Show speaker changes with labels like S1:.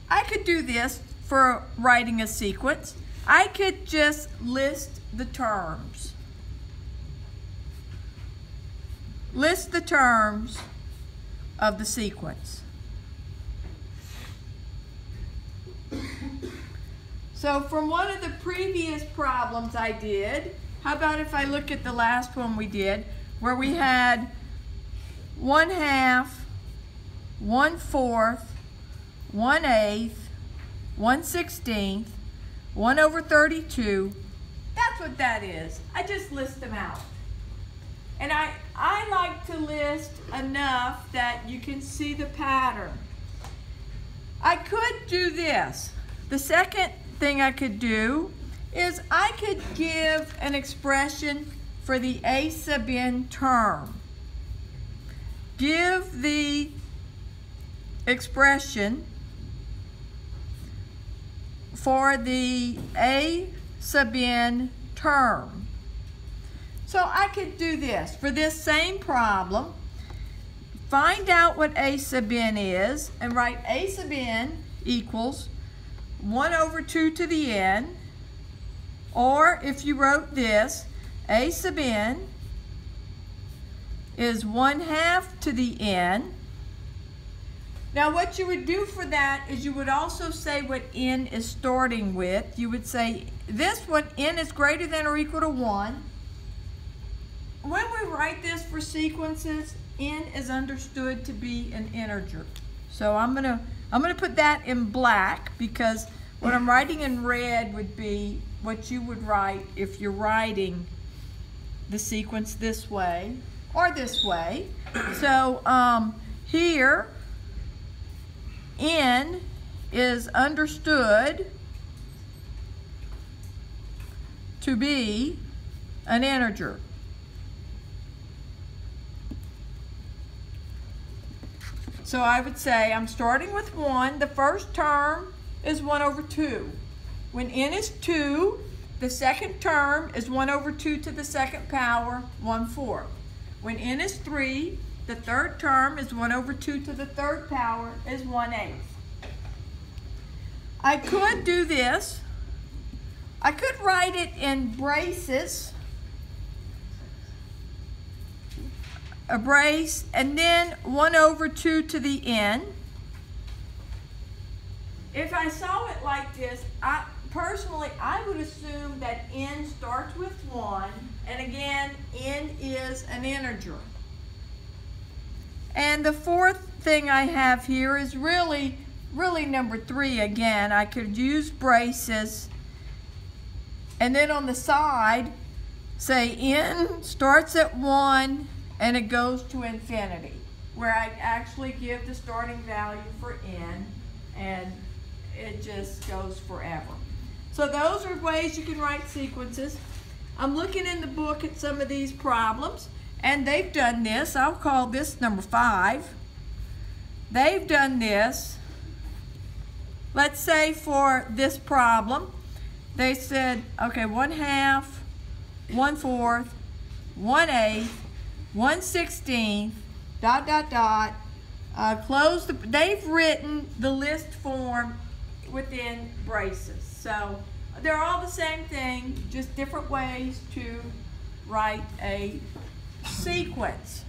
S1: I could do this for writing a sequence. I could just list the terms. List the terms of the sequence. So from one of the previous problems I did, how about if I look at the last one we did, where we had 1/2, 1/4, 1/8, 1/16, 1/32. That's what that is. I just list them out. And I like to list enough that you can see the pattern. I could do this. The second thing I could do is I could give an expression for the a sub n term. Give the expression for the a sub n term. So I could do this for this same problem. Find out what a sub n is and write a sub n equals 1/2 to the n, or if you wrote this, a sub n is 1/2 to the n. Now what you would do for that is you would also say what n is starting with. You would say this one, n is greater than or equal to 1. When we write this for sequences, n is understood to be an integer. So I'm gonna put that in black because what I'm writing in red would be what you would write if you're writing the sequence this way or this way. So here, n is understood to be an integer. So I would say I'm starting with 1. The first term is 1/2. When n is 2, the second term is 1/2 to the second power, 1/4. When n is 3, the third term is 1/2 to the third power, is 1/8. I could do this. I could write it in braces. A brace, and then 1/2 to the n. If I saw it like this, personally, I would assume that n starts with 1, and again, n is an integer. And the fourth thing I have here is really number 3 again. I could use braces, and then on the side, say n starts at 1, and it goes to infinity, where I actually give the starting value for n, and it just goes forever. So those are ways you can write sequences. I'm looking in the book at some of these problems, and they've done this. I'll call this number 5. They've done this. Let's say for this problem, they said, okay, 1/2, 1/4, 1/8, 1/16, ... close the, they've written the list form within braces. So they're all the same thing, just different ways to write a sequence.